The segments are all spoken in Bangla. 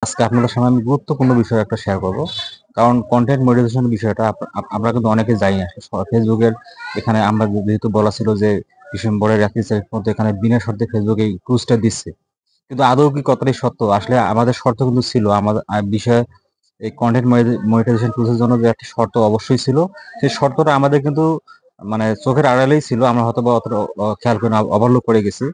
আজকে আপনাদের সামনে আমি গুরুত্বপূর্ণ বিষয় একটা শেয়ার করব। কারণ কন্টেন্ট মনিটাইজেশন বিষয়টা আমরা কিন্তু অনেকে জানি না। ফেসবুকের এখানে আমরা যেহেতু বলা ছিল যে ডিসেম্বরের ৩১ তারিখ পর্যন্ত এখানে বিনা শর্তে ফেসবুক এই ক্রুজটা দিচ্ছে। কিন্তু আদৌ কি কতটাই সত্য? আসলে আমাদের শর্ত কিন্তু ছিল। আমাদের বিষয়ে এই কনটেন্ট মনিটাইজেশন টুলস এর জন্য যে একটা শর্ত অবশ্যই ছিল, সেই শর্তটা আমাদের কিন্তু মানে চোখের আড়ালেই ছিল। আমরা হয়তোবা অতটা খেয়াল করে না, ওভারলুক করে গেছি।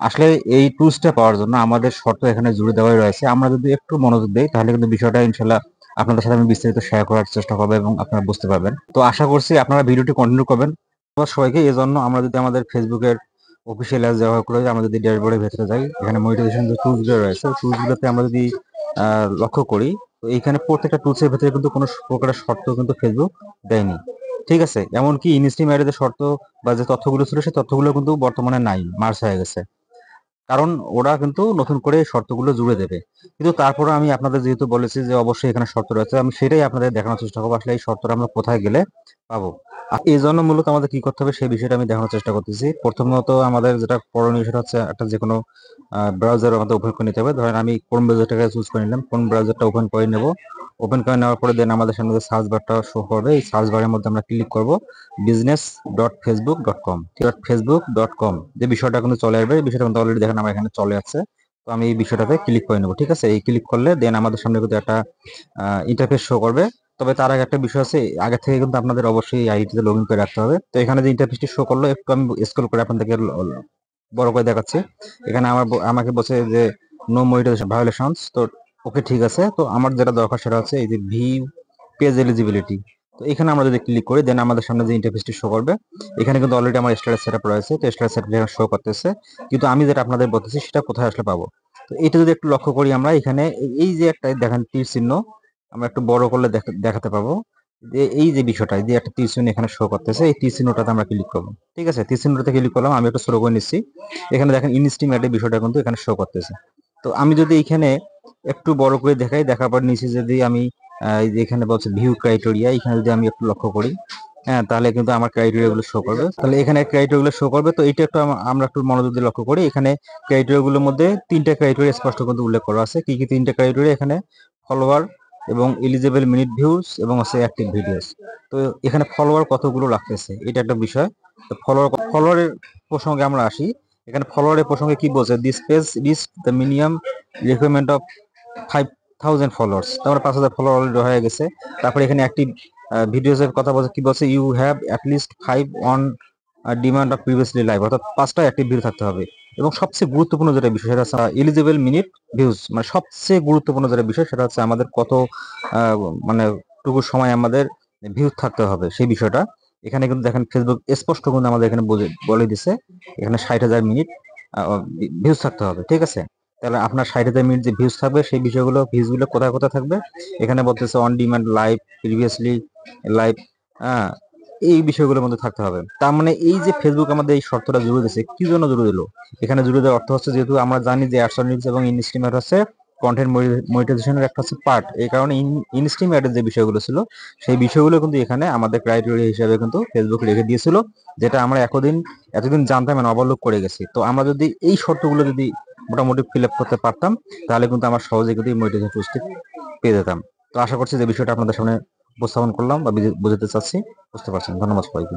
আসলে এই টুলসটা পাওয়ার জন্য আমাদের শর্ত এখানে জুড়ে দেওয়াই রয়েছে। আমরা যদি একটু মনোযোগ দেই তাহলে কিন্তু বিষয়টা ইনশাআল্লাহ আপনাদের সাথে আমি বিস্তারিত শেয়ার করার চেষ্টা করব এবং আপনারা বুঝতে পারবেন। তো আশা করছি আপনারা ভিডিওটি কন্টিনিউ করবেন। ধন্যবাদ সবাইকে। এজন্য আমরা যদি আমাদের ফেসবুকের অফিসিয়াল অ্যাপস ব্যবহার করে আমরা যদি ড্যাশবোর্ডের ভেতরে যাই, এখানে মনিটাইজেশন যে টুলস গুলো রয়েছে, টুলস গুলোতে আমরা যদি লক্ষ্য করি, তো এইখানে প্রত্যেকটা টুলসের ভেতরে কিন্তু কোনো প্রকারের শর্ত কিন্তু ফেসবুক দেয়নি। ঠিক আছে? এমনকি ইনস্ট্রিম অ্যাডে যে শর্ত বা যে তথ্যগুলো ছিল সেই তথ্যগুলো কিন্তু বর্তমানে নাই, মার্জ হয়ে গেছে। কারণ ওরা কিন্তু নতুন করে এই শর্তগুলো জুড়ে দেবে। কিন্তু তারপরে আমি আপনাদের যেহেতু বলেছি যে অবশ্যই এখানে শর্ত রয়েছে, আমি সেটাই আপনাদের দেখানোর চেষ্টা করবো আসলে এই শর্তটা আমরা কোথায় গেলে পাবো। আর এই জন্য মূলত আমাদের কি করতে হবে সেই বিষয়টা আমি দেখানোর চেষ্টা করতেছি। প্রথমত আমাদের যেটা করণীয় সেটা হচ্ছে একটা যে কোনো ব্রাউজার আমাদের ওপেন করে নিতে হবে। ধরেন আমি কোন ব্রাউজারটাকে চুজ করে নিলাম, কোন ব্রাউজারটা ওপেন করে নেব। ওপেন করে নেওয়ার পরে দেন আমাদের সামনে যে সার্চ বারটা শো করবে, এই সার্চ বারের মধ্যে আমরা ক্লিক করব business.facebook.com facebook.com যে বিষয়টা কিন্তু চলে আসবে। এই বিষয়টা কিন্তু অলরেডি দেখেন আমার এখানে চলে আসছে। তো আমি এই বিষয়টাতে ক্লিক করে নেব। ঠিক আছে? এই ক্লিক করলে দেন আমাদের সামনে কিন্তু একটা ইন্টারফেস শো করবে। তবে তার আগে একটা বিষয় আছে, আগে থেকে কিন্তু আপনাদের অবশ্যই এই আইডিতে লগ ইন করে রাখতে হবে। তো এখানে যে ইন্টারফেসটি শো করলো, একটু আমি স্ক্রল করে আপনাদেরকে বড় করে দেখাচ্ছি। এখানে আমাকে বলছে যে নো মনিটাইজেশন ভায়োলেশনস। তো ওকে, ঠিক আছে। তো আমার যেটা দরকার সেটা হচ্ছে এই যে ভিউ পেজ এলিজিবিলিটি। তো এখানে আমরা যদি ক্লিক করি দেন আমাদের সামনে যে ইন্টারফেসটি শো করবে, এখানে কিন্তু অলরেডি আমার স্ট্যাটাস সেটআপ রয়েছে। তো স্ট্যাটাস সেটআপ এখানে শো করতেছে। কিন্তু আমি যেটা আপনাদের বলতেছি সেটা কোথায় আসলে পাবো? তো এটা যদি একটু লক্ষ্য করি আমরা এখানে এই যে একটা দেখেন তীর চিহ্ন, আমরা একটু বড় করলে দেখাতে পাবো যে এই যে বিষয়টা, এই যে একটা তীর চিহ্ন এখানে শো করতেছে, এই তীর চিহ্নটাতে আমরা ক্লিক করবো। ঠিক আছে? তীর চিহ্নটাতে ক্লিক করলাম, আমি একটু স্লো করে নিচ্ছি। এখানে দেখেন ইনস্ট্রিম অ্যাডের বিষয়টা কিন্তু এখানে শো করতেছে। তো আমি যদি এখানে একটু বড় করে দেখাই, দেখার পর নিচে যদি আমি এই যে এখানে বলছে ভিউ ক্রাইটেরিয়া, এখানে যদি আমি একটু লক্ষ্য করি, হ্যাঁ, তাহলে কিন্তু আমার ক্রাইটেরিয়া গুলো শো করবে। তাহলে এখানে ক্রাইটেরিয়া গুলো শো করবে। তো এটা একটু আমরা একটু মনোযোগ দিয়ে লক্ষ্য করি। এখানে ক্রাইটেরিয়া গুলোর মধ্যে তিনটা ক্রাইটেরিয়া স্পষ্ট কিন্তু উল্লেখ করা আছে। কি কি তিনটা ক্রাইটেরিয়া? এখানে ফলোয়ার এবং এলিজেবল মিনিট ভিউজ এবং হচ্ছে অ্যাক্টিভ ভিডিওস। তো এখানে ফলোয়ার কতগুলো লাগতেছে এটা একটা বিষয়। তো ফলোয়ারের প্রসঙ্গে আমরা আসি। এখানে ফলোয়ারের প্রসঙ্গে কি বলছে? This page reach the minimum requirement of 5000 followers. তারপরে 5000 ফলোয়ার অলরেডি হয়ে গেছে। তারপরে এখানে অ্যাক্টিভ ভিডিওস এর কথা বলছে, কি বলছে? You have at least 5 on demand of previously live, অর্থাৎ 5টা অ্যাক্টিভ ভিডিও থাকতে হবে। এবং সবচেয়ে গুরুত্বপূর্ণ যেটা বিষয় সেটা হচ্ছে এলিজিবল মিনিট ভিউজ, মানে সবচেয়ে গুরুত্বপূর্ণ যেটা বিষয় সেটা হচ্ছে আমাদের কত আহ, মানে টুকু সময় আমাদের ভিউজ থাকতে হবে সেই বিষয়টা। এখানে কিন্তু দেখেন ফেসবুক স্পষ্ট কিন্তু আমাদের এখানে বলে দিছে এখানে 60,000 মিনিট ভিউজ থাকতে হবে। ঠিক আছে? তাহলে আপনার 60,000 মিনিট যে ভিউজ থাকবে সেই বিষয়গুলো ভিউজগুলো কোথায় কোথায় থাকবে? এখানে বলতেছে on demand live, previously live, হ্যাঁ, এই বিষয়গুলোর মধ্যে থাকতে হবে। তার মানে এই যে ফেসবুক আমাদের এই শর্তটা জুড়ে দিচ্ছে, কি জন্য জুড়ে দিল? এখানে জুড়ে দেওয়ার অর্থ হচ্ছে যেহেতু আমরা জানি যে অ্যাডস অন রিলস এবং ইনস্ট্রিম অ্যাড হচ্ছে কন্টেন্ট মনিটাইজেশনের একটা হচ্ছে পার্ট। এই কারণে ইনস্ট্রিম অ্যাডের যে বিষয়গুলো ছিল সেই বিষয়গুলো কিন্তু এখানে আমাদের ক্রাইটেরিয়া হিসেবে কিন্তু ফেসবুক রেখে দিয়েছিল, যেটা আমরা এতদিন জানতাম না, ওভারলুক করে গেছি। তো আমরা যদি এই শর্তগুলো যদি মোটামুটি ফিল আপ করতে পারতাম তাহলে কিন্তু আমরা সহজে কিন্তু মনিটাইজেশন টুলসটি পেয়ে যেতাম। তো আশা করছি যে বিষয়টা আপনাদের সামনে উপস্থাপন করলাম বা বুঝাতে চাচ্ছি, বুঝতে পারছেন। ধন্যবাদ সবাইকে।